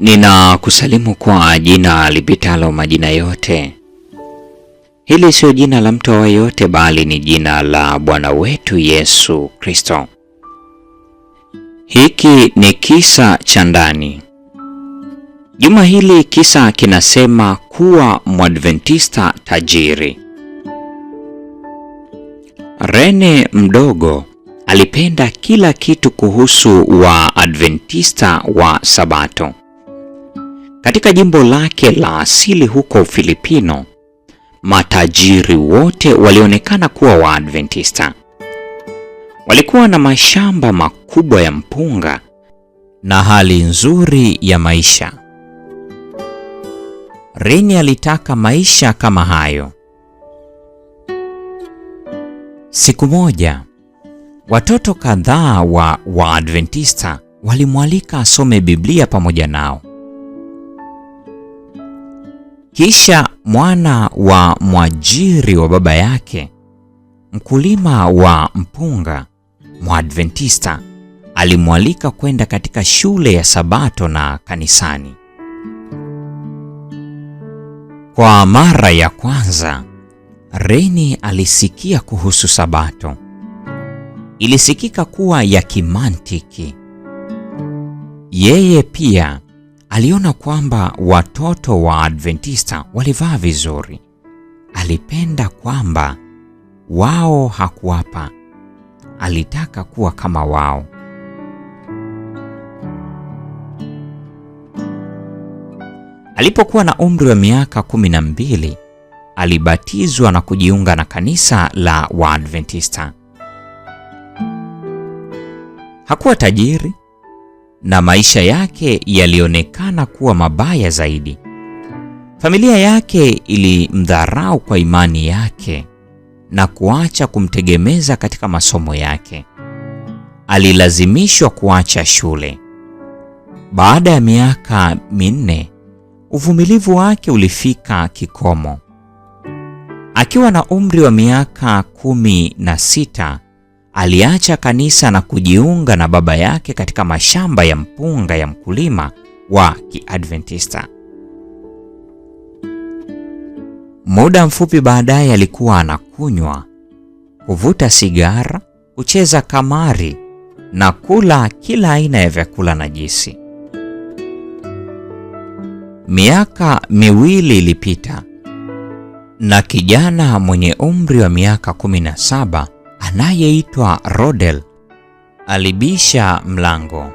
Ninakusalimu kwa jina lipitalo majina yote. Hili sio jina la mtu yeyote, bali ni jina la Bwana wetu Yesu Kristo. Hiki ni kisa cha ndani. Juma hili kisa kinasema kuwa Mwadventista tajiri. Rene mdogo alipenda kila kitu kuhusu Waadventista wa Sabato. Katika jimbo lake la asili huko Filipino, matajiri wote walionekana kuwa Waadventista. Walikuwa na mashamba makubwa ya mpunga na hali nzuri ya maisha. Rene alitaka maisha kama hayo. Siku moja, watoto kadhaa wa Waadventista walimwalika asome Biblia pamoja nao. Kisha mwana wa mwajiri wa baba yake, mkulima wa mpunga, Mwadventista, alimwalika kwenda katika shule ya Sabato na kanisani. Kwa mara ya kwanza, Rene alisikia kuhusu Sabato. Ilisikika kuwa ya kimantiki. Yeye pia aliona kwamba watoto wa Adventista walivaa vizuri. Alipenda kwamba wao hakuwapa. Alitaka kuwa kama wao. Alipokuwa na umri wa miaka 12, alibatizwa na kujiunga na kanisa la Waadventista. Hakuwa tajiri na maisha yake yalionekana kuwa mabaya zaidi. Familia yake ilimdharau kwa imani yake na kuacha kumtegemeza katika masomo yake. Alilazimishwa kuacha shule. Baada ya miaka 4, uvumilivu wake ulifika kikomo. Akiwa na umri wa miaka 16, aliacha kanisa na kujiunga na baba yake katika mashamba ya mpunga ya mkulima wa Kiadventista. Muda mfupi baadaye alikuwa anakunywa, kuvuta sigara, kucheza kamari na kula kila aina ya vyakula najisi. Miaka 2 ilipita na kijana mwenye umri wa miaka 17 anayeitwa Rodel alibisha mlango.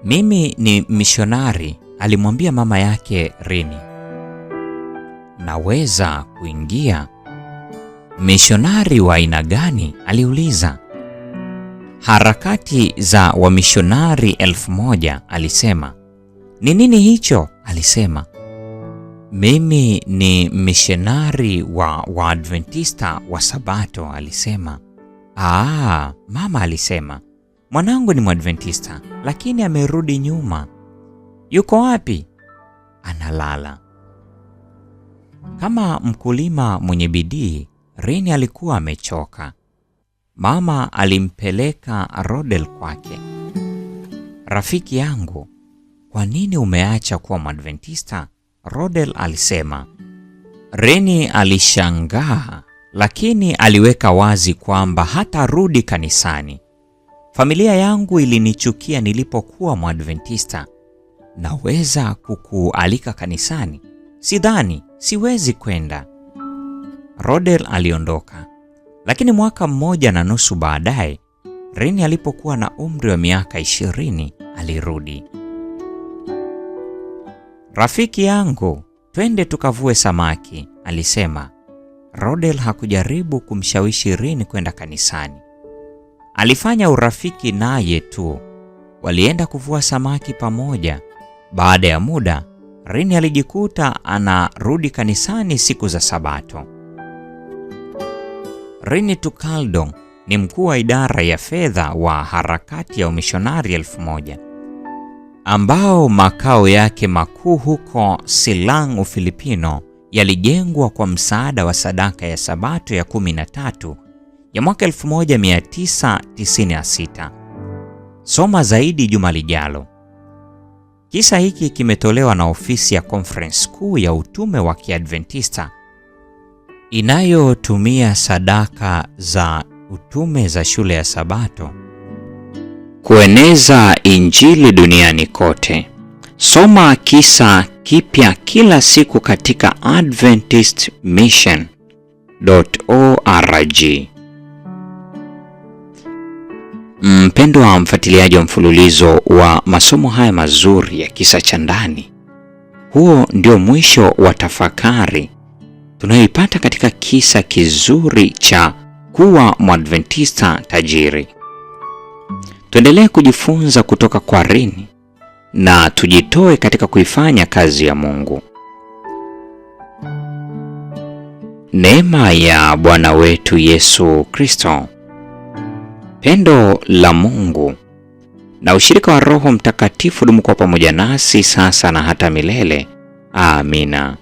"Mimi ni mishonari," alimwambia mama yake Rene. "Naweza kuingia?" "Mishonari wa aina gani?" aliuliza. "Harakati za wamishonari 1000, alisema. "Ni nini hicho?" alisema. "Mimi ni mishonari wa Waadventista wa Sabato," alisema. Mama alisema. "Mwanangu ni Mwadventista, lakini amerudi nyuma." "Yuko wapi?" "Analala." Kama mkulima mwenye bidii, Rene alikuwa amechoka. Mama alimpeleka Rodel kwake. "Rafiki yangu, kwa nini umeacha kuwa Mwadventista?" Rodel alisema. Rene alishangaa, lakini aliweka wazi kwamba hatarudi kanisani. "Familia yangu ilinichukia nilipokuwa Mwadventista. Naweza kukualika kanisani?" "Sidhani, siwezi kwenda." Rodel aliondoka. Lakini mwaka 1.5 baadaye, Rene alipokuwa na umri wa miaka 20, alirudi. "Rafiki yangu, twende tukavue samaki," alisema. Rodel hakujaribu kumshawishi Rene kwenda kanisani. Alifanya urafiki naye tu. Walienda kuvua samaki pamoja. Baada ya muda, Rene alijikuta anarudi kanisani siku za Sabato. Rene Tukaldong ni mkuu wa idara ya fedha wa harakati ya wamishonari 1000, ambao makao yake makuu huko Silang, Ufilipino, yalijengwa kwa msaada wa sadaka ya Sabato ya 13 ya mwaka 1996. Soma zaidi juma lijalo. Kisa hiki kimetolewa na ofisi ya Conference Kuu ya Utume wa Kiadventista inayotumia sadaka za utume za shule ya Sabato kueneza Injili duniani kote. Soma kisa kipya kila siku katika adventistmission.org. Mpendwa mfuatiliaji wa mfululizo wa masomo haya mazuri ya kisa cha ndani, huo ndio mwisho wa tafakari tunayoipata katika kisa kizuri cha kuwa Mwadventista tajiri. Tuendelee kujifunza kutoka kwa Rini na tujitoe katika kuifanya kazi ya Mungu. Neema ya Bwana wetu Yesu Kristo, pendo la Mungu na ushirika wa Roho Mtakatifu dumu kwa pamoja nasi sasa na hata milele. Amina.